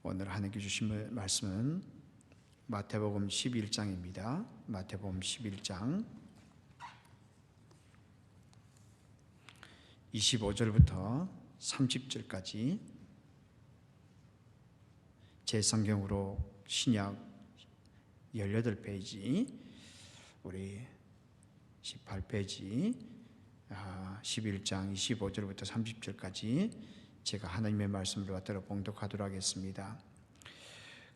오늘 하나님께 주신 말씀은 마태복음 11장입니다. 마태복음 11장 25절부터 30절까지 제 성경으로 신약 18페이지, 우리 18페이지 11장 25절부터 30절까지 제가 하나님의 말씀을 받들어 봉독하도록 하겠습니다.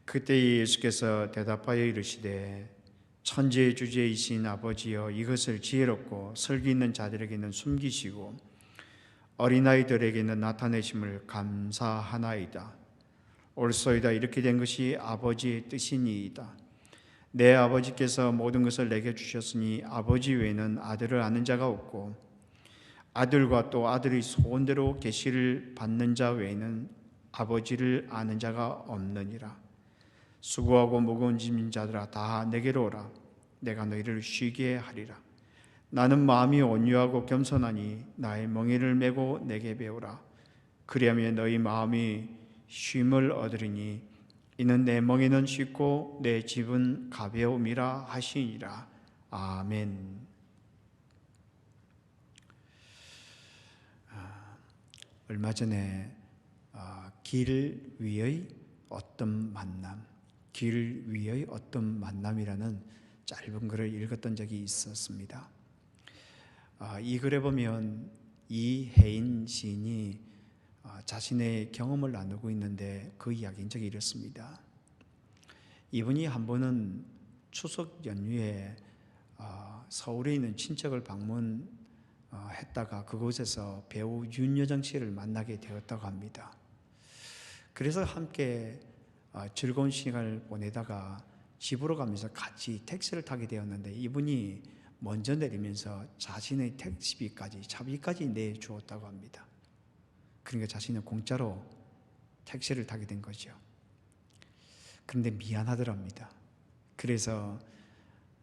그때 예수께서 대답하여 이르시되 천지의 주제이신 아버지여, 이것을 지혜롭고 설기 있는 자들에게는 숨기시고 어린아이들에게는 나타내심을 감사하나이다. 옳소이다. 이렇게 된 것이 아버지의 뜻이니이다. 내 아버지께서 모든 것을 내게 주셨으니 아버지 외에는 아들을 아는 자가 없고 아들과 또 아들의 소원대로 계시를 받는 자 외에는 아버지를 아는 자가 없느니라. 수고하고 무거운 짐진 자들아, 다 내게로 오라. 내가 너희를 쉬게 하리라. 나는 마음이 온유하고 겸손하니 나의 멍에를 메고 내게 배우라. 그리하면 너희 마음이 쉼을 얻으리니 이는 내 멍에는 쉽고 내 짐은 가벼움이라 하시니라. 아멘. 얼마 전에 길 위의 어떤 만남, 길 위의 어떤 만남이라는 짧은 글을 읽었던 적이 있었습니다. 이 글에 보면 이혜인 시인이 자신의 경험을 나누고 있는데 그 이야기인 적이 이렇습니다. 이분이 한 번은 추석 연휴에 서울에 있는 친척을 방문했다가 그곳에서 배우 윤여정 씨를 만나게 되었다고 합니다. 그래서 함께 즐거운 시간을 보내다가 집으로 가면서 같이 택시를 타게 되었는데 이분이 먼저 내리면서 자신의 택시비까지, 차비까지 내주었다고 합니다. 그러니까 자신은 공짜로 택시를 타게 된 거죠. 그런데 미안하더랍니다. 그래서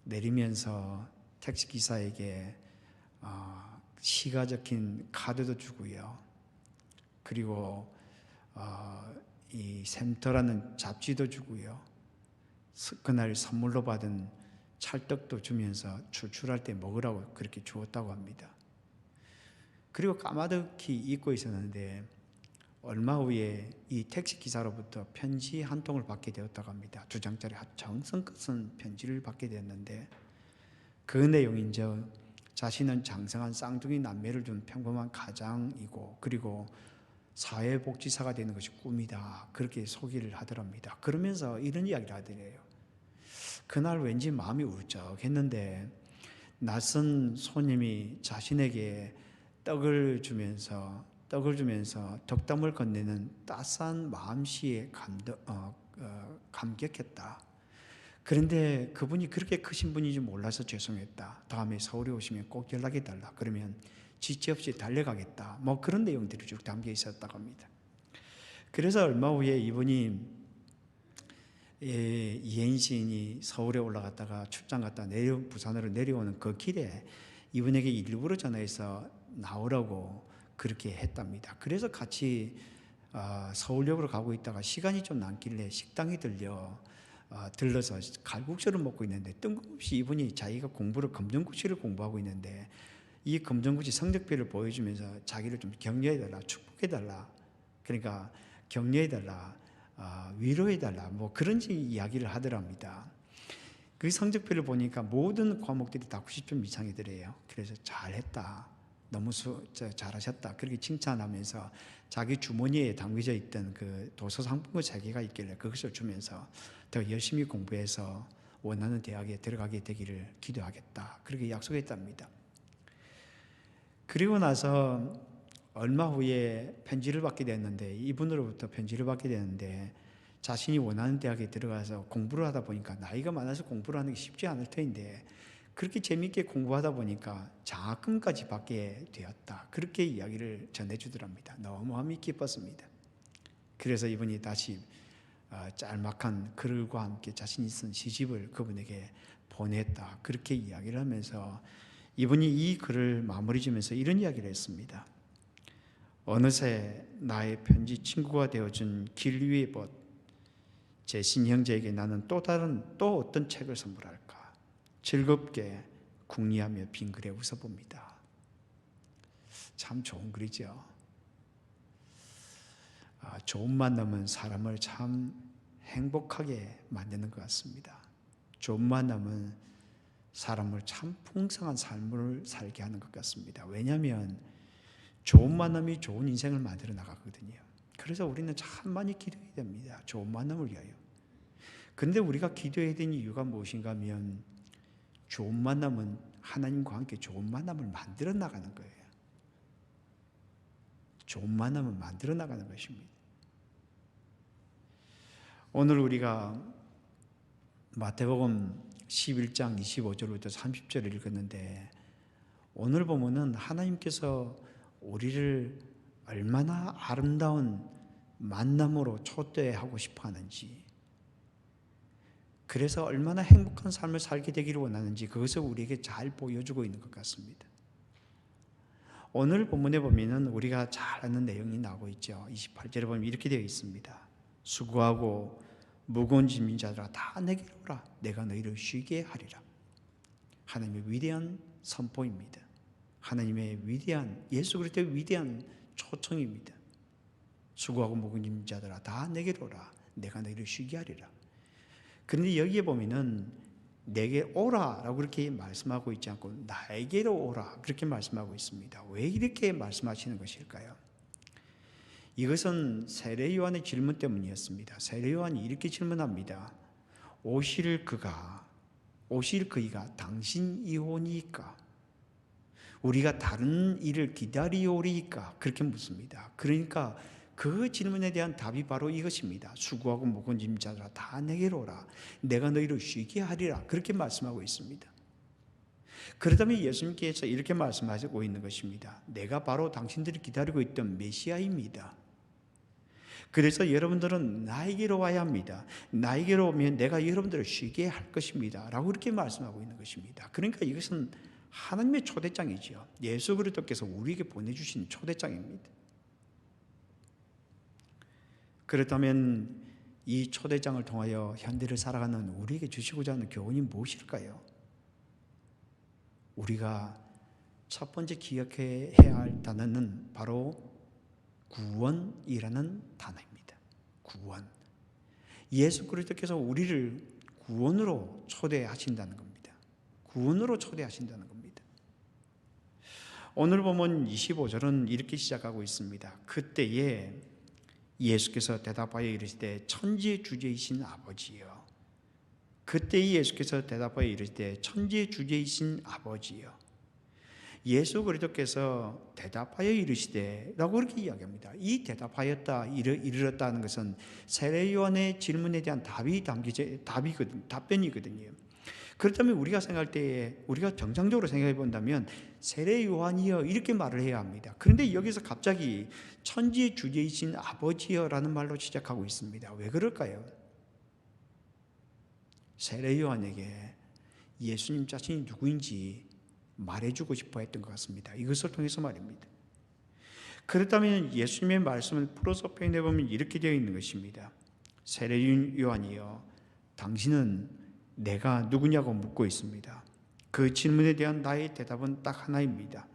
내리면서 택시기사에게 시가 적힌 카드도 주고요. 그리고 이 샘터라는 잡지도 주고요. 그날 선물로 받은 찰떡도 주면서 출출할 때 먹으라고 그렇게 주었다고 합니다. 그리고 까마득히 잊고 있었는데 얼마 후에 이 택시기사로부터 편지 한 통을 받게 되었다고 합니다. 2장짜리 정성껏 쓴 편지를 받게 되었는데 그 내용인즉 자신은 장성한 쌍둥이 남매를 둔 평범한 가장이고 그리고 사회복지사가 되는 것이 꿈이다. 그렇게 소개를 하더랍니다. 그러면서 이런 이야기를 하더래요. 그날 왠지 마음이 울적했는데 낯선 손님이 자신에게 떡을 주면서 덕담을 건네는 따스한 마음씨에 감격했다. 그런데 그분이 그렇게 크신 분인지 몰라서 죄송했다. 다음에 서울에 오시면 꼭 연락해달라. 그러면 지체없이 달려가겠다. 그런 내용들이 쭉 담겨 있었다고 합니다. 그래서 얼마 후에 이분이 이혜인 시인이 서울에 올라갔다가 출장 갔다 부산으로 내려오는 그 길에 이분에게 일부러 전화해서 나오라고 그렇게 했답니다. 그래서 같이 서울역으로 가고 있다가 시간이 좀 남길래 식당에 들러서 칼국수를 먹고 있는데 뜬금없이 이분이 자기가 검정고시를 공부하고 있는데 이 검정고시 성적표를 보여주면서 자기를 좀 격려해달라, 축복해달라, 그러니까 격려해달라, 위로해달라, 그런 이야기를 하더랍니다. 그 성적표를 보니까 모든 과목들이 다 90점 이상이더래요. 그래서 잘했다, 너무 잘하셨다, 그렇게 칭찬하면서 자기 주머니에 담겨져 있던 그 도서 상품권 3개가 있길래 그것을 주면서 더 열심히 공부해서 원하는 대학에 들어가게 되기를 기도하겠다, 그렇게 약속했답니다. 그리고 나서 얼마 후에 편지를 받게 됐는데 이분으로부터 편지를 받게 됐는데 자신이 원하는 대학에 들어가서 공부를 하다 보니까 나이가 많아서 공부를 하는 게 쉽지 않을 터인데 그렇게 재미있게 공부하다 보니까 장학금까지 받게 되었다. 그렇게 이야기를 전해주더랍니다. 너무 마음이 기뻤습니다. 그래서 이분이 다시 짤막한 글과 함께 자신이 쓴 시집을 그분에게 보냈다. 그렇게 이야기를 하면서 이분이 이 글을 마무리 지면서 이런 이야기를 했습니다. 어느새 나의 편지 친구가 되어준 길 위의 벗, 제 친형제에게 나는 또 어떤 책을 선물할까? 즐겁게 궁리하며 빈 글에 웃어봅니다. 참 좋은 글이죠. 좋은 만남은 사람을 참 행복하게 만드는 것 같습니다. 좋은 만남은 사람을 참 풍성한 삶을 살게 하는 것 같습니다. 왜냐하면 좋은 만남이 좋은 인생을 만들어 나가거든요. 그래서 우리는 참 많이 기도해야 됩니다. 좋은 만남을 위하여. 그런데 우리가 기도해야 되는 이유가 무엇인가 하면 좋은 만남은 하나님과 함께 좋은 만남을 만들어 나가는 거예요. 좋은 만남을 만들어 나가는 것입니다. 오늘 우리가 마태복음 11장 25절부터 30절을 읽었는데 오늘 보면은 하나님께서 우리를 얼마나 아름다운 만남으로 초대하고 싶어 하는지, 그래서 얼마나 행복한 삶을 살게 되기를 원하는지 그것을 우리에게 잘 보여주고 있는 것 같습니다. 오늘 본문에 보면은 우리가 잘 아는 내용이 나오고 있죠. 28절에 보면 이렇게 되어 있습니다. 수고하고 무거운 짐진 자들아 다 내게로 오라. 내가 너희를 쉬게 하리라. 하나님의 위대한 선포입니다. 하나님의 위대한, 예수 그리스도의 위대한 초청입니다. 수고하고 무거운 짐진 자들아 다 내게로 오라. 내가 너희를 쉬게 하리라. 그런데 여기에 보면은 내게 오라라고 그렇게 말씀하고 있지 않고 나에게로 오라 그렇게 말씀하고 있습니다. 왜 이렇게 말씀하시는 것일까요? 이것은 세례 요한의 질문 때문이었습니다. 세례 요한이 이렇게 질문합니다. 오실 그이가 당신이오니까 우리가 다른 일을 기다리오리까 그렇게 묻습니다. 그러니까 그 질문에 대한 답이 바로 이것입니다. 수고하고 무거운 짐진 자들아 다 내게로 오라. 내가 너희를 쉬게 하리라. 그렇게 말씀하고 있습니다. 그렇다면 예수님께서 이렇게 말씀하시고 있는 것입니다. 내가 바로 당신들이 기다리고 있던 메시아입니다. 그래서 여러분들은 나에게로 와야 합니다. 나에게로 오면 내가 여러분들을 쉬게 할 것입니다. 라고 이렇게 말씀하고 있는 것입니다. 그러니까 이것은 하나님의 초대장이죠. 예수 그리스도께서 우리에게 보내주신 초대장입니다. 그렇다면 이 초대장을 통하여 현대를 살아가는 우리에게 주시고자 하는 교훈이 무엇일까요? 우리가 첫 번째 기억해야 할 단어는 바로 구원이라는 단어입니다. 구원. 예수 그리스도께서 우리를 구원으로 초대하신다는 겁니다. 구원으로 초대하신다는 겁니다. 오늘 보면 25절은 이렇게 시작하고 있습니다. 그때에 예수께서 대답하여 이르시되 천지의 주제이신 아버지여. 그때에 예수께서 대답하여 이르시되 천지의 주제이신 아버지여. 예수 그리스도께서 대답하여 이르시되 라고 그렇게 이야기합니다. 이 대답하였다, 이르렀다는 것은 세례 요한의 질문에 대한 답변이거든요. 그렇다면 우리가 생각할 때에 우리가 정상적으로 생각해 본다면 세례 요한이여 이렇게 말을 해야 합니다. 그런데 여기서 갑자기 천지의 주제이신 아버지여라는 말로 시작하고 있습니다. 왜 그럴까요? 세례 요한에게 예수님 자신이 누구인지 말해주고 싶어 했던 것 같습니다. 이것을 통해서 말입니다. 그렇다면 예수님의 말씀을 풀어서 표현해보면 이렇게 되어 있는 것입니다. 세례 요한이여 당신은 내가 누구냐고 묻고 있습니다. 그 질문에 대한 나의 대답은 딱 하나입니다.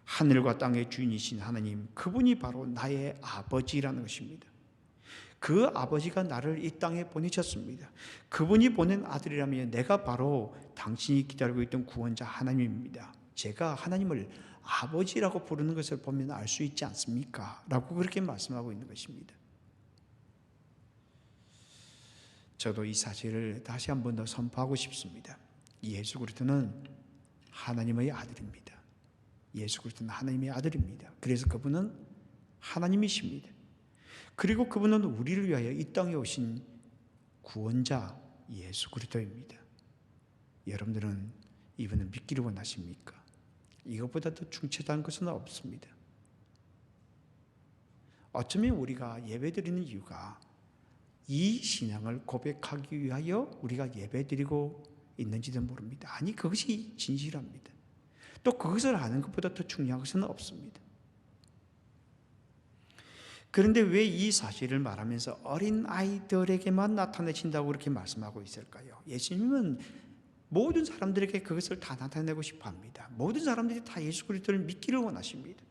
하늘과 땅의 주인이신 하나님, 그분이 바로 나의 아버지라는 것입니다. 그 아버지가 나를 이 땅에 보내셨습니다. 그분이 보낸 아들이라면 내가 바로 당신이 기다리고 있던 구원자 하나님입니다. 제가 하나님을 아버지라고 부르는 것을 보면 알 수 있지 않습니까? 라고 그렇게 말씀하고 있는 것입니다. 저도 이 사실을 다시 한 번 더 선포하고 싶습니다. 예수 그리스도는 하나님의 아들입니다. 예수 그리스도는 하나님의 아들입니다. 그래서 그분은 하나님이십니다. 그리고 그분은 우리를 위하여 이 땅에 오신 구원자 예수 그리스도입니다. 여러분들은 이분을 믿기를 원하십니까? 이것보다 더 충실한 것은 없습니다. 어쩌면 우리가 예배드리는 이유가 이 신앙을 고백하기 위하여 우리가 예배드리고 있는지도 모릅니다. 아니, 그것이 진실합니다. 또 그것을 아는 것보다 더 중요한 것은 없습니다. 그런데 왜 이 사실을 말하면서 어린 아이들에게만 나타내신다고 그렇게 말씀하고 있을까요? 예수님은 모든 사람들에게 그것을 다 나타내고 싶어 합니다. 모든 사람들이 다 예수 그리스도를 믿기를 원하십니다.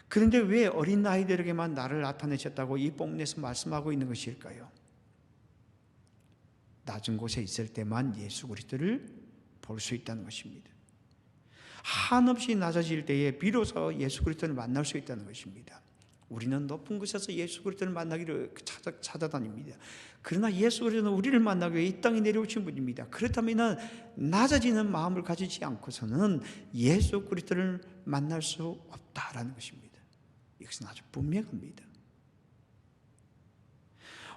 그런데 왜 어린 아이들에게만 나를 나타내셨다고 이 본문에서 말씀하고 있는 것일까요? 낮은 곳에 있을 때만 예수 그리스도를 볼 수 있다는 것입니다. 한없이 낮아질 때에 비로소 예수 그리스도를 만날 수 있다는 것입니다. 우리는 높은 곳에서 예수 그리스도를 만나기를 찾아다닙니다. 그러나 예수 그리스도는 우리를 만나기 위해 이 땅에 내려오신 분입니다. 그렇다면 낮아지는 마음을 가지지 않고서는 예수 그리스도를 만날 수 없다라는 것입니다. 이것은 아주 분명합니다.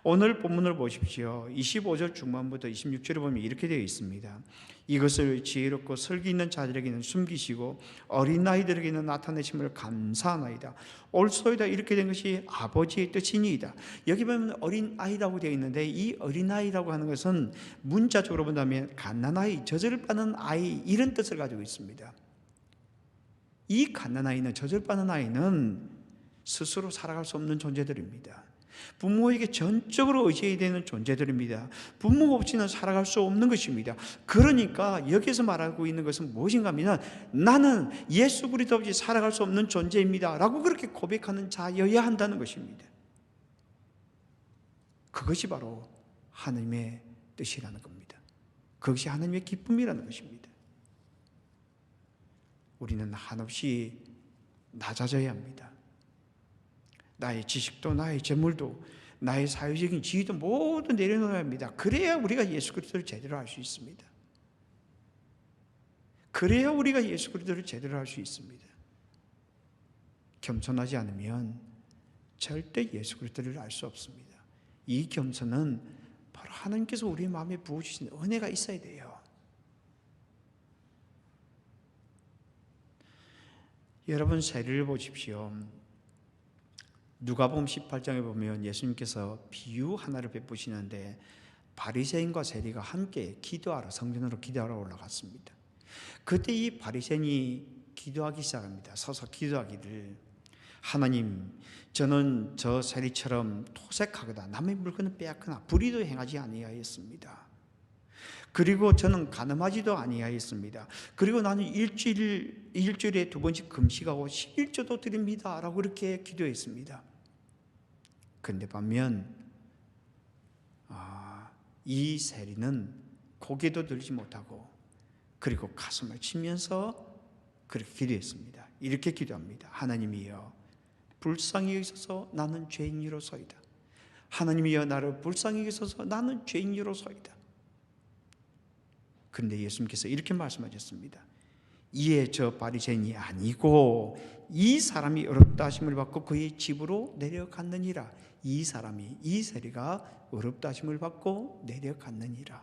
오늘 본문을 보십시오. 25절 중반부터 26절에 보면 이렇게 되어 있습니다. 이것을 지혜롭고 설기 있는 자들에게는 숨기시고 어린 아이들에게는 나타내심을 감사하나이다. 옳소이다. 이렇게 된 것이 아버지의 뜻이니이다. 여기 보면 어린 아이라고 되어 있는데 이 어린 아이라고 하는 것은 문자적으로 본다면 갓난아이, 젖을 빠는 아이 이런 뜻을 가지고 있습니다. 이 갓난아이는, 젖을 빠는 아이는 스스로 살아갈 수 없는 존재들입니다. 부모에게 전적으로 의지해야 되는 존재들입니다. 부모 없이는 살아갈 수 없는 것입니다. 그러니까 여기서 말하고 있는 것은 무엇인가 하면 나는 예수 그리스도 없이 살아갈 수 없는 존재입니다 라고 그렇게 고백하는 자여야 한다는 것입니다. 그것이 바로 하나님의 뜻이라는 겁니다. 그것이 하나님의 기쁨이라는 것입니다. 우리는 한없이 낮아져야 합니다. 나의 지식도 나의 재물도 나의 사회적인 지위도 모두 내려놓아야 합니다. 그래야 우리가 예수 그리스도를 제대로 알 수 있습니다. 그래야 우리가 예수 그리스도를 제대로 알 수 있습니다. 겸손하지 않으면 절대 예수 그리스도를 알 수 없습니다. 이 겸손은 바로 하나님께서 우리 마음에 부어주신 은혜가 있어야 돼요. 여러분 세리를 보십시오. 누가복음 18장에 보면 예수님께서 비유 하나를 베푸시는데 바리새인과 세리가 함께 기도하러, 성전으로 기도하러 올라갔습니다. 그때 이 바리새인이 기도하기 시작합니다. 서서 기도하기를, 하나님, 저는 저 세리처럼 토색하거나 남의 물건을 빼앗거나 불의도 행하지 아니하였습니다. 그리고 저는 가늠하지도 아니하였습니다. 그리고 나는 일주일에 2번씩 금식하고 11조도 드립니다 라고 그렇게 기도했습니다. 그런데 반면 이 세리는 고개도 들지 못하고 그리고 가슴을 치면서 그렇게 기도했습니다. 이렇게 기도합니다. 하나님이여, 불쌍히 여기소서, 나는 죄인이로소이다. 하나님이여, 나를 불쌍히 여기소서, 나는 죄인이로소이다. 그런데 예수님께서 이렇게 말씀하셨습니다. 이에 저 바리새인이 아니고 이 사람이 어렵다 하심을 받고 그의 집으로 내려갔느니라. 이 사람이, 이 세리가 어렵다 하심을 받고 내려갔느니라.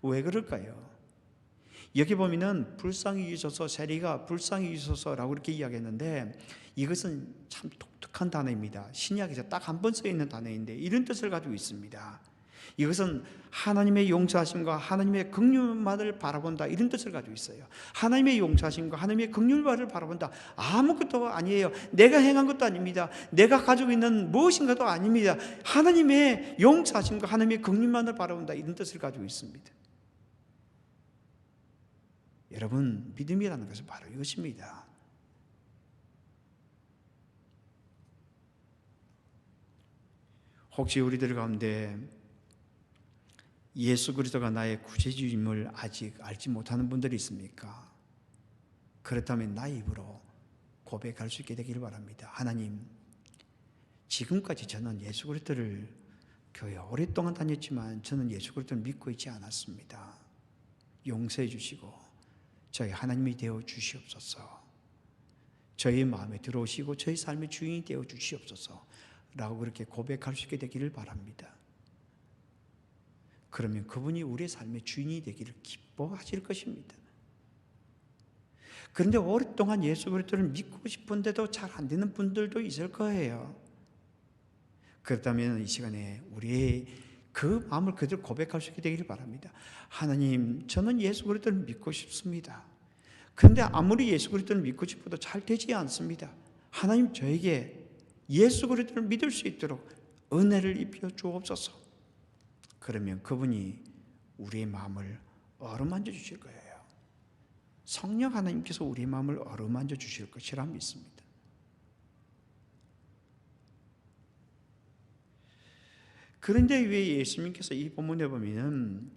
왜 그럴까요? 여기 보면은 불쌍히 여기소서, 세리가 불쌍히 여기소서라고 이렇게 이야기했는데 이것은 참 독특한 단어입니다. 신약에서 딱 한 번 써 있는 단어인데 이런 뜻을 가지고 있습니다. 이것은 하나님의 용서하심과 하나님의 긍휼만을 바라본다, 이런 뜻을 가지고 있어요. 하나님의 용서하심과 하나님의 긍휼만을 바라본다. 아무것도 아니에요. 내가 행한 것도 아닙니다. 내가 가지고 있는 무엇인가도 아닙니다. 하나님의 용서하심과 하나님의 긍휼만을 바라본다, 이런 뜻을 가지고 있습니다. 여러분, 믿음이라는 것은 바로 이것입니다. 혹시 우리들 가운데 예수 그리스도가 나의 구세주임을 아직 알지 못하는 분들이 있습니까? 그렇다면 나의 입으로 고백할 수 있게 되기를 바랍니다. 하나님, 지금까지 저는 예수 그리스도를 교회 오랫동안 다녔지만 저는 예수 그리스도를 믿고 있지 않았습니다. 용서해 주시고 저희 하나님이 되어 주시옵소서. 저희 마음에 들어오시고 저희 삶의 주인이 되어 주시옵소서 라고 그렇게 고백할 수 있게 되기를 바랍니다. 그러면 그분이 우리의 삶의 주인이 되기를 기뻐하실 것입니다. 그런데 오랫동안 예수 그리스도를 믿고 싶은데도 잘 안 되는 분들도 있을 거예요. 그렇다면 이 시간에 우리의 그 마음을 그대로 고백할 수 있게 되기를 바랍니다. 하나님, 저는 예수 그리스도를 믿고 싶습니다. 그런데 아무리 예수 그리스도를 믿고 싶어도 잘 되지 않습니다. 하나님 저에게 예수 그리스도를 믿을 수 있도록 은혜를 입혀 주옵소서. 그러면 그분이 우리의 마음을 어루만져 주실 거예요. 성령 하나님께서 우리의 마음을 어루만져 주실 것이라 믿습니다. 그런데 왜 예수님께서 이 본문에 보면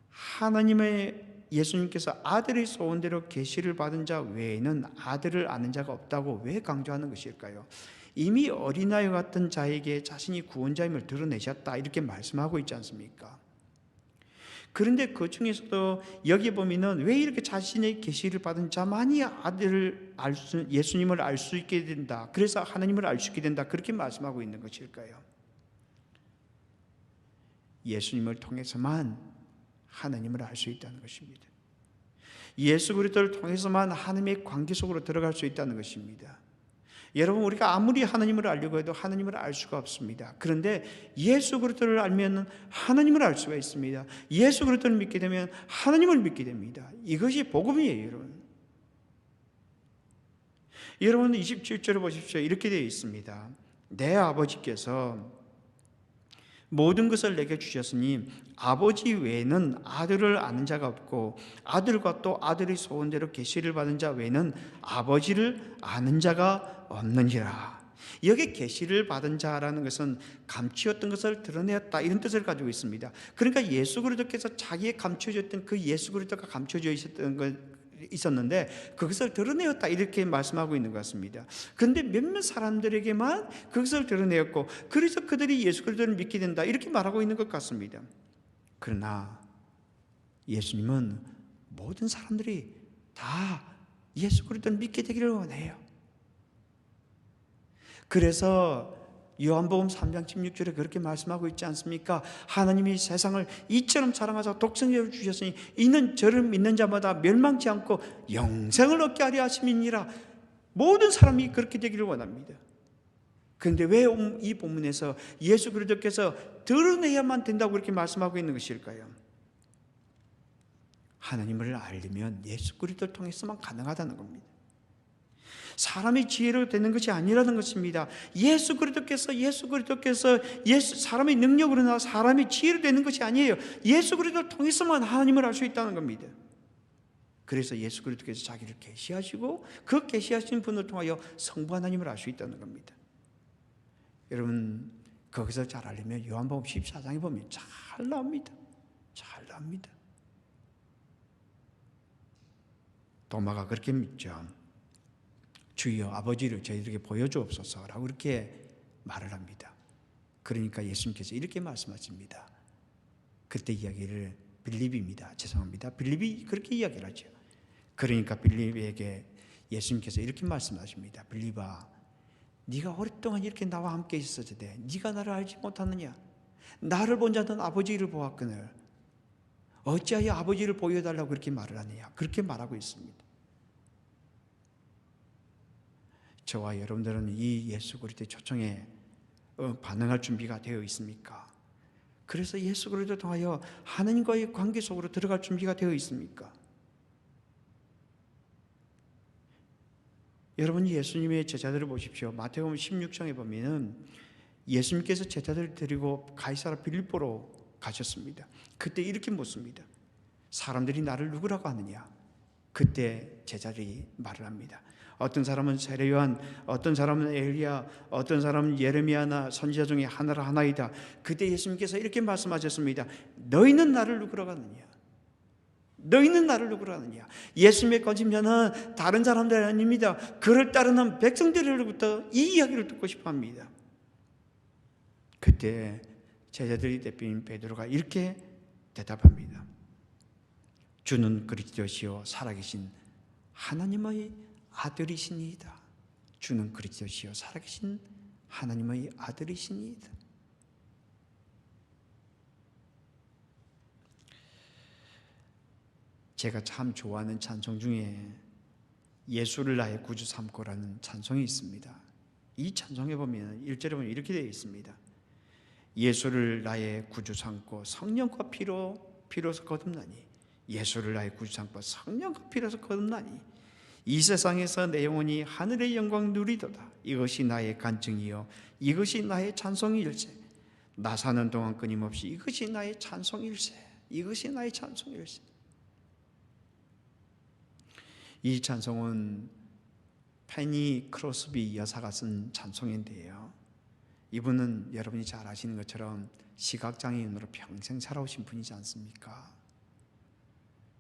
하나님의 예수님께서 아들의 소원대로 계시를 받은 자 외에는 아들을 아는 자가 없다고 왜 강조하는 것일까요? 이미 어린아이 같은 자에게 자신이 구원자임을 드러내셨다 이렇게 말씀하고 있지 않습니까? 그런데 그 중에서도 여기 보면은 왜 이렇게 자신의 계시를 받은 자만이 아들을 예수님을 알 수 있게 된다, 그래서 하나님을 알 수 있게 된다 그렇게 말씀하고 있는 것일까요? 예수님을 통해서만 하나님을 알 수 있다는 것입니다. 예수 그리스도를 통해서만 하나님의 관계 속으로 들어갈 수 있다는 것입니다. 여러분, 우리가 아무리 하나님을 알려고 해도 하나님을 알 수가 없습니다. 그런데 예수 그리스도를 알면 하나님을 알 수가 있습니다. 예수 그리스도를 믿게 되면 하나님을 믿게 됩니다. 이것이 복음이에요, 여러분. 여러분 27절을 보십시오. 이렇게 되어 있습니다. 내 아버지께서 모든 것을 내게 주셨으니 아버지 외에는 아들을 아는 자가 없고 아들과 또 아들의 소원대로 계시를 받은 자 외에는 아버지를 아는 자가 없느니라. 여기 계시를 받은 자라는 것은 감추었던 것을 드러내었다 이런 뜻을 가지고 있습니다. 그러니까 예수 그리스도께서 자기의 감춰졌던 그 예수 그리스도가 감춰져 있었던 것 있었는데 그것을 드러내었다 이렇게 말씀하고 있는 것 같습니다. 그런데 몇몇 사람들에게만 그것을 드러내었고 그래서 그들이 예수 그리스도를 믿게 된다 이렇게 말하고 있는 것 같습니다. 그러나 예수님은 모든 사람들이 다 예수 그리스도를 믿게 되기를 원해요. 그래서 요한복음 3장 16절에 그렇게 말씀하고 있지 않습니까? 하나님이 세상을 이처럼 사랑하사 독생자를 주셨으니 이는 저를 믿는 자마다 멸망치 않고 영생을 얻게 하려 하심이니라. 모든 사람이 그렇게 되기를 원합니다. 그런데 왜 이 본문에서 예수 그리스도께서 드러내야만 된다고 그렇게 말씀하고 있는 것일까요? 하나님을 알려면 예수 그리스도를 통해서만 가능하다는 겁니다. 사람의 지혜로 되는 것이 아니라는 것입니다. 예수 그리스도께서 사람의 능력으로나 사람의 지혜로 되는 것이 아니에요. 예수 그리스도를 통해서만 하나님을 알 수 있다는 겁니다. 그래서 예수 그리스도께서 자기를 계시하시고 그 계시하신 분을 통하여 성부 하나님을 알 수 있다는 겁니다. 여러분, 거기서 잘 알려면 요한복음 14장에 보면 잘 나옵니다. 잘 나옵니다. 도마가 그렇게 믿죠. 주여 아버지를 저희들에게 보여주옵소서라고 이렇게 말을 합니다. 그러니까 예수님께서 이렇게 말씀하십니다. 그때 이야기를 빌립입니다. 죄송합니다. 빌립이 그렇게 이야기를 하죠. 그러니까 빌립에게 예수님께서 이렇게 말씀하십니다. 빌립아, 네가 오랫동안 이렇게 나와 함께 있었는데 네가 나를 알지 못하느냐? 나를 본 자는 아버지를 보았거늘 어찌하여 아버지를 보여달라고 그렇게 말을 하느냐? 그렇게 말하고 있습니다. 저와 여러분들은 이 예수 그리스도의 초청에 반응할 준비가 되어 있습니까? 그래서 예수 그리스도를 통하여 하나님과의 관계 속으로 들어갈 준비가 되어 있습니까? 여러분, 예수님의 제자들을 보십시오. 마태복음 16장에 보면은 예수님께서 제자들을 데리고 가이사라 빌립보로 가셨습니다. 그때 이렇게 묻습니다. 사람들이 나를 누구라고 하느냐? 그때 제자들이 말을 합니다. 어떤 사람은 세례 요한, 어떤 사람은 엘리야, 어떤 사람은 예레미야나 선지자 중에 하나라 하나이다. 그때 예수님께서 이렇게 말씀하셨습니다. 너희는 나를 누구라고 하느냐? 너희는 나를 누구라고 하느냐? 예수님의 거짓말은 다른 사람들이 아닙니다. 그를 따르는 백성들로부터 이 이야기를 듣고 싶어합니다. 그때 제자들이 대표인 베드로가 이렇게 대답합니다. 주는 그리스도시요 살아계신 하나님의 아들이시니이다. 주는 그리스도시요 살아계신 하나님의 아들이시니이다. 제가 참 좋아하는 찬송 중에 예수를 나의 구주 삼고라는 찬송이 있습니다. 이 찬송에 보면 1절에 보면 이렇게 되어 있습니다. 예수를 나의 구주 삼고 성령과 피로서 거듭나니 예수를 나의 구주 삼고 성령과 피로서 거듭나니 이 세상에서 내 영혼이 하늘의 영광 누리도다. 이것이 나의 간증이요 이것이 나의 찬송일세. 나 사는 동안 끊임없이 이것이 나의 찬송일세. 이것이 나의 찬송일세. 이 찬송은 페니 크로스비 여사가 쓴 찬송인데요, 이분은 여러분이 잘 아시는 것처럼 시각장애인으로 평생 살아오신 분이지 않습니까?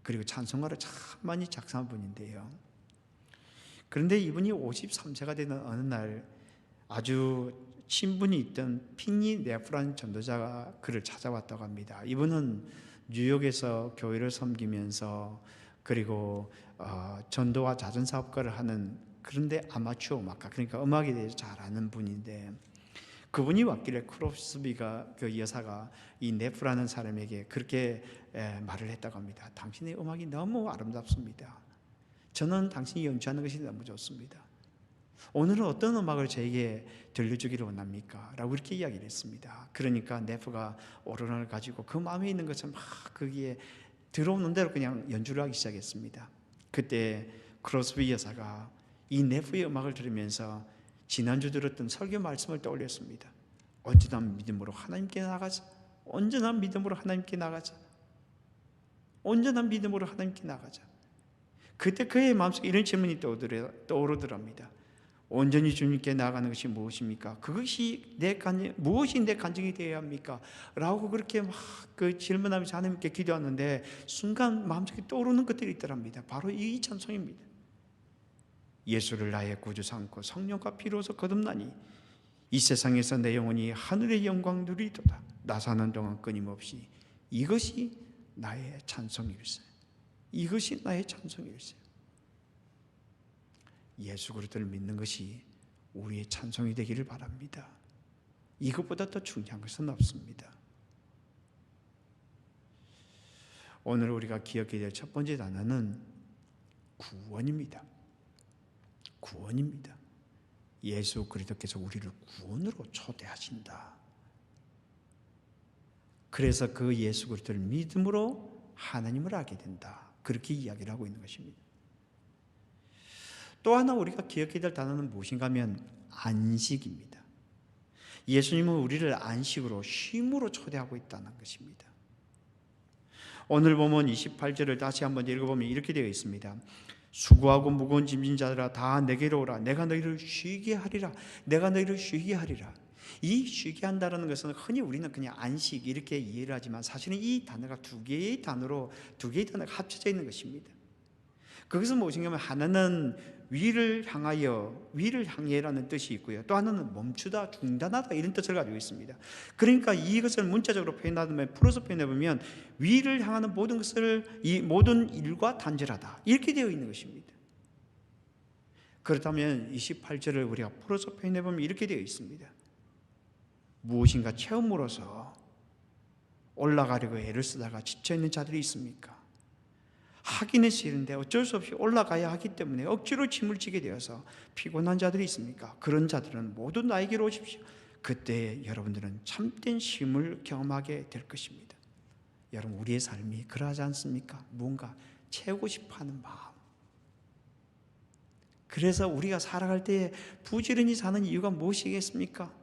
그리고 찬송가를 참 많이 작사한 분인데요, 그런데 이분이 53세가 되는 어느 날 아주 친분이 있던 핀니 네프라는 전도자가 그를 찾아왔다고 합니다. 이분은 뉴욕에서 교회를 섬기면서 그리고 전도와 자선사업가를 하는, 그런데 아마추어 음악가, 그러니까 음악에 대해서 잘 아는 분인데, 그분이 왔길래 크로스비가 그 여사가 이 네프라는 사람에게 그렇게 말을 했다고 합니다. 당신의 음악이 너무 아름답습니다. 저는 당신이 연주하는 것이 너무 좋습니다. 오늘은 어떤 음악을 저에게 들려주기를 원합니까? 라고 이렇게 이야기를 했습니다. 그러니까 네프가 오르간을 가지고 그 마음에 있는 것을 막 거기에 들어오는 대로 그냥 연주를 하기 시작했습니다. 그때 크로스비 여사가 이 네프의 음악을 들으면서 지난주 들었던 설교 말씀을 떠올렸습니다. 온전한 믿음으로 하나님께 나가자. 온전한 믿음으로 하나님께 나가자. 온전한 믿음으로 하나님께 나가자. 그때 그의 마음속에 이런 질문이 떠오르더랍니다. 온전히 주님께 나아가는 것이 무엇입니까? 그것이 무엇이 내 간증이 되어야 합니까? 라고 그렇게 막 그 질문하면서 하나님께 기도하는데 순간 마음속에 떠오르는 것들이 있더랍니다. 바로 이 찬송입니다. 예수를 나의 구주 삼고 성령과 피로서 거듭나니 이 세상에서 내 영혼이 하늘의 영광 누리도다. 나 사는 동안 끊임없이 이것이 나의 찬송일세. 이것이 나의 찬송일세. 예수 그리스도를 믿는 것이 우리의 찬송이 되기를 바랍니다. 이것보다 더 중요한 것은 없습니다. 오늘 우리가 기억해야 될 첫 번째 단어는 구원입니다. 구원입니다. 예수 그리스도께서 우리를 구원으로 초대하신다. 그래서 그 예수 그리스도를 믿음으로 하나님을 알게 된다. 그렇게 이야기를 하고 있는 것입니다. 또 하나 우리가 기억해야 될 단어는 무엇인가 하면 안식입니다. 예수님은 우리를 안식으로, 쉼으로 초대하고 있다는 것입니다. 오늘 보면 28절을 다시 한번 읽어보면 이렇게 되어 있습니다. 수고하고 무거운 짐진 자들아 다 내게로 오라. 내가 너희를 쉬게 하리라. 내가 너희를 쉬게 하리라. 이 쉬게 한다는 것은 흔히 우리는 그냥 안식 이렇게 이해를 하지만 사실은 이 단어가 두 개의 단어가 합쳐져 있는 것입니다. 그것은 무엇인가 하면 하나는 위를 향해라는 뜻이 있고요, 또 하나는 멈추다, 중단하다 이런 뜻을 가지고 있습니다. 그러니까 이것을 문자적으로 표현하면, 풀어서 표현해보면 위를 향하는 모든 것을, 이 모든 일과 단절하다 이렇게 되어 있는 것입니다. 그렇다면 28절을 우리가 풀어서 표현해보면 이렇게 되어 있습니다. 무엇인가 체험으로서 올라가려고 애를 쓰다가 지쳐있는 자들이 있습니까? 하기는 싫은데 어쩔 수 없이 올라가야 하기 때문에 억지로 짐을 지게 되어서 피곤한 자들이 있습니까? 그런 자들은 모두 나에게로 오십시오. 그때 여러분들은 참된 쉼을 경험하게 될 것입니다. 여러분, 우리의 삶이 그러하지 않습니까? 뭔가 채우고 싶어하는 마음. 그래서 우리가 살아갈 때 부지런히 사는 이유가 무엇이겠습니까?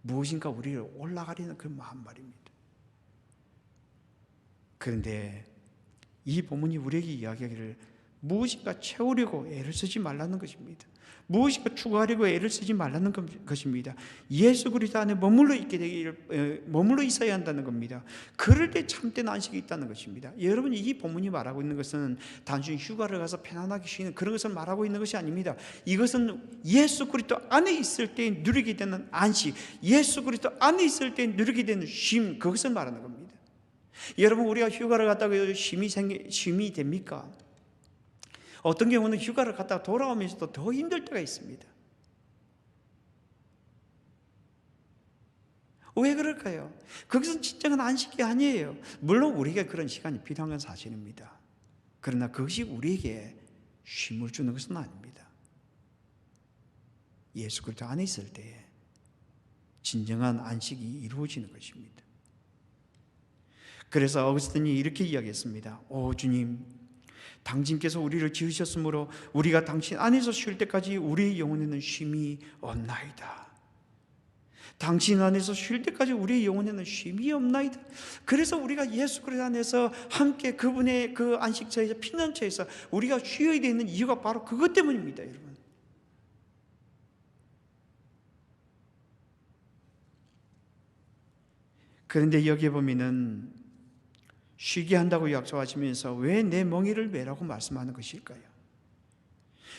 무엇인가 우리를 올라가려는 그 마음 말입니다. 그런데 이 본문이 우리에게 이야기하기를 무엇인가 채우려고 애를 쓰지 말라는 것입니다. 무엇인가 추구하려고 애를 쓰지 말라는 것입니다. 예수 그리스도 안에 머물러 있어야 한다는 겁니다. 그럴 때 참된 안식이 있다는 것입니다. 여러분, 이 본문이 말하고 있는 것은 단순히 휴가를 가서 편안하게 쉬는 그런 것을 말하고 있는 것이 아닙니다. 이것은 예수 그리스도 안에 있을 때 누리게 되는 안식, 예수 그리스도 안에 있을 때 누리게 되는 쉼, 그것을 말하는 겁니다. 여러분, 우리가 휴가를 갔다가 쉼이 됩니까? 어떤 경우는 휴가를 갔다가 돌아오면서도 더 힘들 때가 있습니다. 왜 그럴까요? 그것은 진정한 안식이 아니에요. 물론 우리에게 그런 시간이 필요한 건 사실입니다. 그러나 그것이 우리에게 쉼을 주는 것은 아닙니다. 예수 그리스도 안에 있을 때 진정한 안식이 이루어지는 것입니다. 그래서 어거스틴이 이렇게 이야기했습니다. 오 주님, 당신께서 우리를 지으셨으므로 우리가 당신 안에서 쉴 때까지 우리의 영혼에는 쉼이 없나이다. 당신 안에서 쉴 때까지 우리의 영혼에는 쉼이 없나이다. 그래서 우리가 예수 그리스도 안에서 함께 그분의 그 안식처에서 피난처에서 우리가 쉬어야 되는 이유가 바로 그것 때문입니다, 여러분. 그런데 여기에 보면은 쉬게 한다고 약속하시면서 왜 내 멍에를 매라고 말씀하는 것일까요?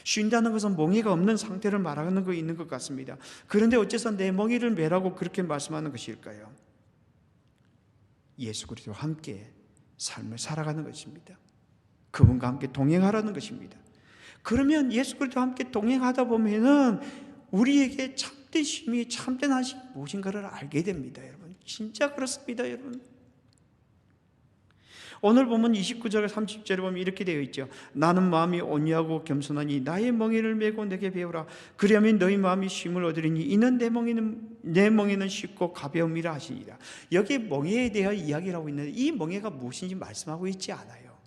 쉰다는 것은 멍에가 없는 상태를 말하는 거 있는 것 같습니다. 그런데 어째서 내 멍에를 매라고 그렇게 말씀하는 것일까요? 예수 그리스도와 함께 삶을 살아가는 것입니다. 그분과 함께 동행하라는 것입니다. 그러면 예수 그리스도와 함께 동행하다 보면은 우리에게 참된 쉼이 참된 안식이 무엇인가를 알게 됩니다, 여러분. 진짜 그렇습니다, 여러분. 오늘 보면 29절 30절에 보면 이렇게 되어 있죠. 나는 마음이 온유하고 겸손하니 나의 멍에를 메고 내게 배우라. 그리하면 너희 마음이 쉼을 얻으리니 이는 내 멍에는 쉽고 가벼움이라 하시니라. 여기 멍에에 대한 이야기를 하고 있는데 이 멍에가 무엇인지 말씀하고 있지 않아요.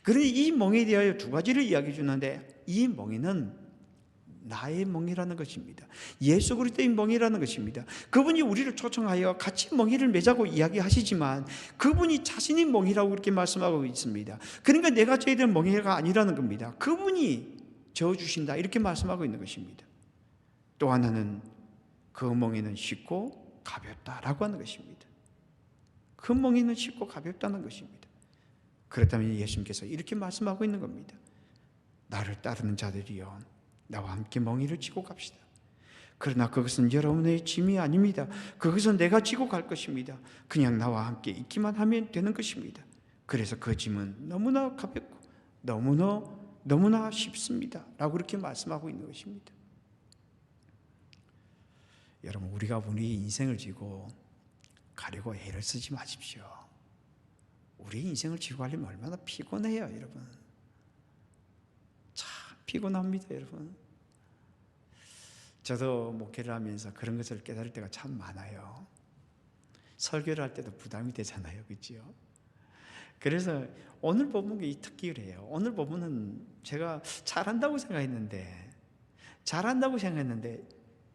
그런데 이 멍에에 대하여 두 가지를 이야기해 주는데 이 멍에는 나의 멍이라는 것입니다. 예수 그리스도의 멍이라는 것입니다. 그분이 우리를 초청하여 같이 멍이를 매자고 이야기하시지만 그분이 자신이 멍이라고 그렇게 말씀하고 있습니다. 그러니까 내가 져야 될 멍이가 아니라는 겁니다. 그분이 저어주신다 이렇게 말씀하고 있는 것입니다. 또 하나는 그 멍에는 쉽고 가볍다라고 하는 것입니다. 그 멍에는 쉽고 가볍다는 것입니다. 그렇다면 예수님께서 이렇게 말씀하고 있는 겁니다. 나를 따르는 자들이여 나와 함께 멍에를 지고 갑시다. 그러나 그것은 여러분의 짐이 아닙니다. 그것은 내가 지고 갈 것입니다. 그냥 나와 함께 있기만 하면 되는 것입니다. 그래서 그 짐은 너무나 가볍고 너무나 쉽습니다 라고 그렇게 말씀하고 있는 것입니다. 여러분, 우리가 우리의 인생을 지고 가려고 애를 쓰지 마십시오. 우리의 인생을 지고 가려면 얼마나 피곤해요, 여러분. 참 피곤합니다, 여러분. 저도 목회를 하면서 그런 것을 깨달을 때가 참 많아요. 설교를 할 때도 부담이 되잖아요, 그렇죠? 그래서 오늘 본문이 이 특기래요. 오늘 본문은 제가 잘한다고 생각했는데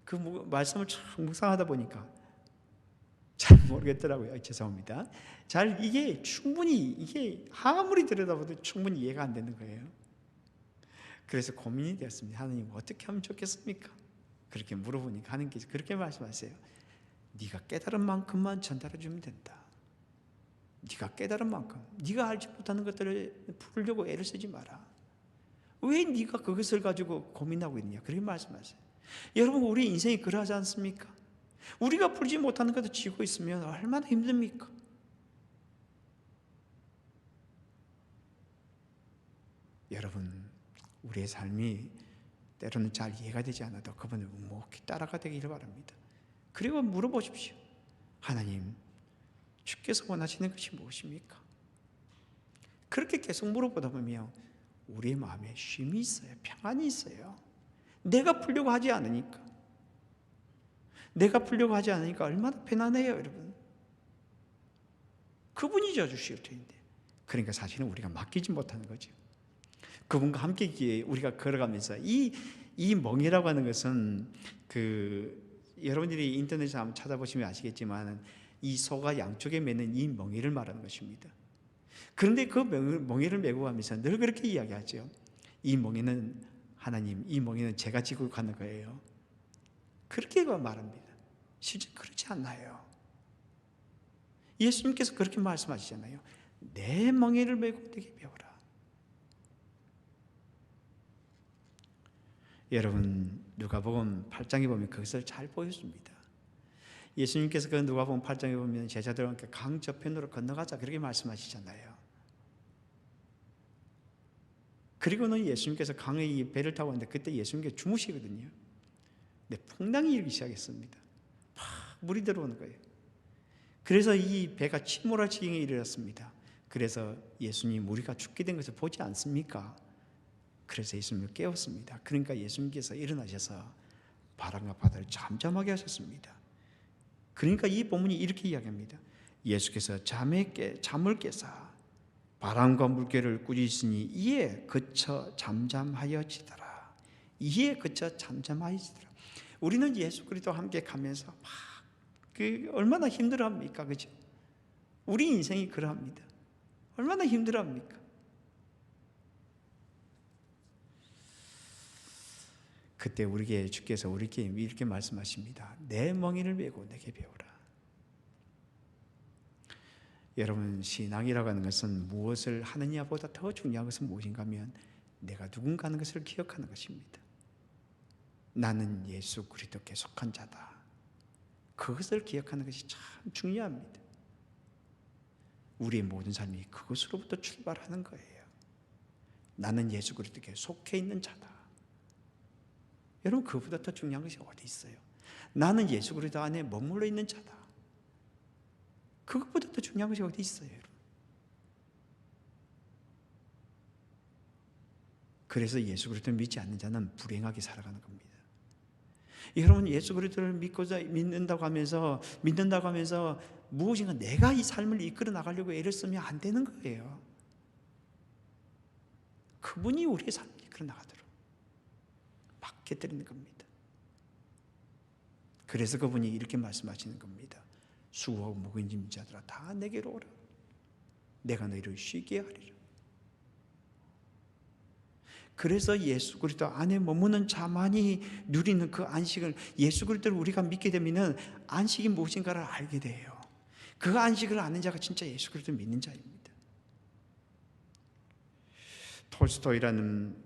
그 말씀을 쭉 묵상하다 보니까 잘 모르겠더라고요. 죄송합니다. 이게 아무리 들여다봐도 충분히 이해가 안 되는 거예요. 그래서 고민이 되었습니다. 하나님 어떻게 하면 좋겠습니까? 그렇게 물어보니까 하나님께서 그렇게 말씀하세요. 네가 깨달은 만큼만 전달해 주면 된다. 네가 깨달은 만큼, 네가 알지 못하는 것들을 풀려고 애를 쓰지 마라. 왜 네가 그것을 가지고 고민하고 있느냐? 그렇게 말씀하세요. 여러분, 우리 인생이 그러하지 않습니까? 우리가 풀지 못하는 것을 쥐고 있으면 얼마나 힘듭니까? 여러분, 우리의 삶이 때로는 잘 이해가 되지 않아도 그분을 묵묵히 따라가 되기를 바랍니다. 그리고 물어보십시오. 하나님, 주께서 원하시는 것이 무엇입니까? 그렇게 계속 물어보다 보면 우리의 마음에 쉼이 있어요. 평안이 있어요. 내가 풀려고 하지 않으니까 얼마나 편안해요, 여러분. 그분이 져주실 텐데. 그러니까 사실은 우리가 맡기지 못하는 거죠. 그분과 함께 우리가 걸어가면서 이 멍이라고 하는 것은 여러분들이 인터넷에 한번 찾아보시면 아시겠지만 이 소가 양쪽에 매는 이 멍이를 말하는 것입니다. 그런데 그 멍이를 메고 가면서 늘 그렇게 이야기하죠. 이 멍이는 하나님, 이 멍이는 제가 지고 가는 거예요. 그렇게 말합니다. 실제 그렇지 않나요? 예수님께서 그렇게 말씀하시잖아요. 내 멍이를 메고 내게 배우라. 여러분, 누가복음 8장에 보면 그것을 잘 보여줍니다. 예수님께서 그 누가복음 8장에 보면 제자들과 함께 강 저편으로 건너가자 그렇게 말씀하시잖아요. 그리고는 예수님께서 강에 이 배를 타고 왔는데 그때 예수님께서 주무시거든요. 근데 풍랑이 일기 시작했습니다. 막 물이 들어오는 거예요. 그래서 이 배가 침몰할 지경에 이르렀습니다. 그래서 예수님, 우리가 죽게 된 것을 보지 않습니까? 그래서 예수님을 깨웠습니다. 그러니까 예수님께서 일어나셔서 바람과 바다를 잠잠하게 하셨습니다. 그러니까 이 본문이 이렇게 이야기합니다. 예수께서 잠을 깨사 바람과 물결을 꾸짖으니 이에 그쳐 잠잠하여지더라. 이에 그쳐 잠잠하여지더라. 우리는 예수 그리스도와 함께 가면서 얼마나 힘들어합니까? 그죠? 우리 인생이 그러합니다. 얼마나 힘들어합니까? 그때 우리에게 주께서 우리에게 이렇게 말씀하십니다. 내 멍에를 메고 내게 배우라. 여러분, 신앙이라고 하는 것은 무엇을 하느냐보다 더 중요한 것은 무엇인가 하면 내가 누군가 하는 것을 기억하는 것입니다. 나는 예수 그리스도께 속한 자다. 그것을 기억하는 것이 참 중요합니다. 우리의 모든 삶이 그것으로부터 출발하는 거예요. 나는 예수 그리스도께 속해 있는 자다. 여러분, 그보다 더 중요한 것이 어디 있어요? 나는 예수 그리스도 안에 머물러 있는 자다. 그것보다 더 중요한 것이 어디 있어요, 여러분? 그래서 예수 그리스도를 믿지 않는 자는 불행하게 살아가는 겁니다. 여러분, 예수 그리스도를 믿는다고 하면서 무엇인가 내가 이 삶을 이끌어 나가려고 애를 쓰면 안 되는 거예요. 그분이 우리의 삶을 이끌어 나가도록 맡겨드리는 겁니다. 그래서 그분이 이렇게 말씀하시는 겁니다. 수고하고 무거운 짐진 자들아 다 내게로 오라. 내가 너희를 쉬게 하리라. 그래서 예수 그리스도 안에 머무는 자만이 누리는 그 안식을, 예수 그리스도를 우리가 믿게 되면 안식이 무엇인가를 알게 돼요. 그 안식을 아는 자가 진짜 예수 그리스도를 믿는 자입니다. 톨스토이라는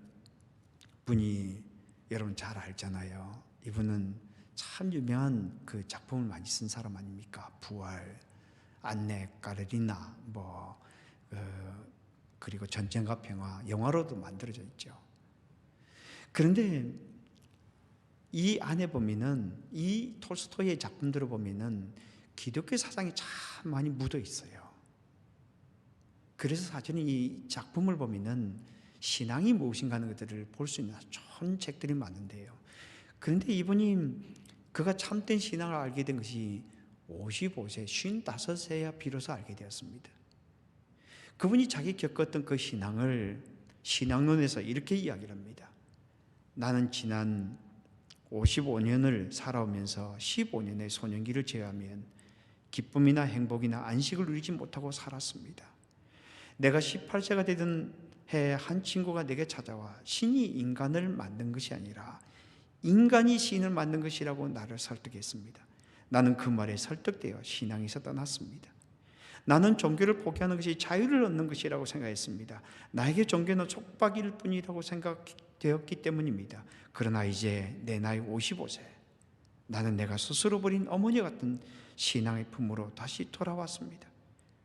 분이 여러분 잘 알잖아요. 이분은 참 유명한 그 작품을 많이 쓴 사람 아닙니까? 부활, 안내 까르리나, 그리고 전쟁과 평화, 영화로도 만들어져 있죠. 그런데 이 안에 보면은, 이 톨스토이의 작품들을 보면은 기독교 사상이 참 많이 묻어 있어요. 그래서 사실은 이 작품을 보면은 신앙이 무엇인가 하는 것들을 볼 수 있는 좋은 책들이 많은데요. 그런데 이분이 그가 참된 신앙을 알게 된 것이 55세, 55세야 비로소 알게 되었습니다. 그분이 자기 겪었던 그 신앙을 신앙론에서 이렇게 이야기를 합니다. 나는 지난 55년을 살아오면서 15년의 소년기를 제외하면 기쁨이나 행복이나 안식을 누리지 못하고 살았습니다. 내가 18세가 되던 해 한 친구가 내게 찾아와 신이 인간을 만든 것이 아니라 인간이 신을 만든 것이라고 나를 설득했습니다. 나는 그 말에 설득되어 신앙에서 떠났습니다. 나는 종교를 포기하는 것이 자유를 얻는 것이라고 생각했습니다. 나에게 종교는 속박일 뿐이라고 생각되었기 때문입니다. 그러나 이제 내 나이 55세, 나는 내가 스스로 버린 어머니 같은 신앙의 품으로 다시 돌아왔습니다.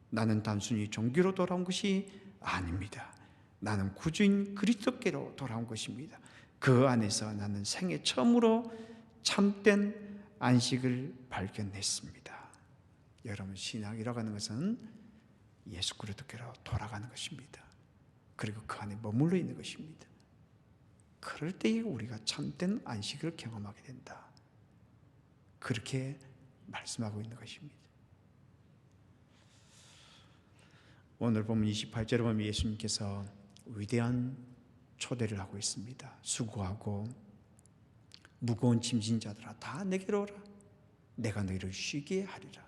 나는 단순히 종교로 돌아온 것이 아닙니다. 나는 구주인 그리스도께로 돌아온 것입니다. 그 안에서 나는 생애 처음으로 참된 안식을 발견했습니다. 여러분, 신앙이라고 하는 것은 예수 그리스도께로 돌아가는 것입니다. 그리고 그 안에 머물러 있는 것입니다. 그럴 때에 우리가 참된 안식을 경험하게 된다. 그렇게 말씀하고 있는 것입니다. 오늘 보면 28절에 보면 예수님께서 위대한 초대를 하고 있습니다. 수고하고 무거운 짐진 자들아 다 내게로 오라. 내가 너희를 쉬게 하리라.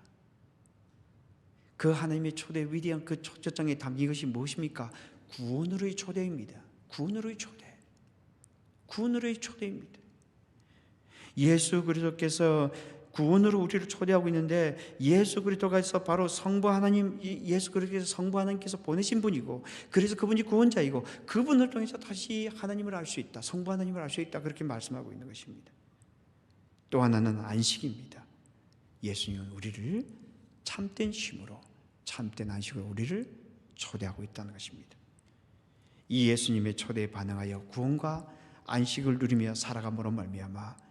그 하나님의 초대, 위대한 그 초대장에 담긴 것이 무엇입니까? 구원으로의 초대입니다. 구원으로의 초대. 구원으로의 초대입니다. 예수 그리스도께서 구원으로 우리를 초대하고 있는데, 예수 그리스도께서 바로 성부 하나님, 예수 그리스도께서 성부 하나님께서 보내신 분이고, 그래서 그분이 구원자이고, 그분을 통해서 다시 하나님을 알 수 있다, 성부 하나님을 알 수 있다, 그렇게 말씀하고 있는 것입니다. 또 하나는 안식입니다. 예수님은 우리를 참된 쉼으로, 참된 안식으로 우리를 초대하고 있다는 것입니다. 이 예수님의 초대에 반응하여 구원과 안식을 누리며 살아감으로 말미암아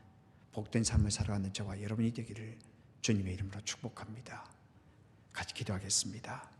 복된 삶을 살아가는 저와 여러분이 되기를 주님의 이름으로 축복합니다. 같이 기도하겠습니다.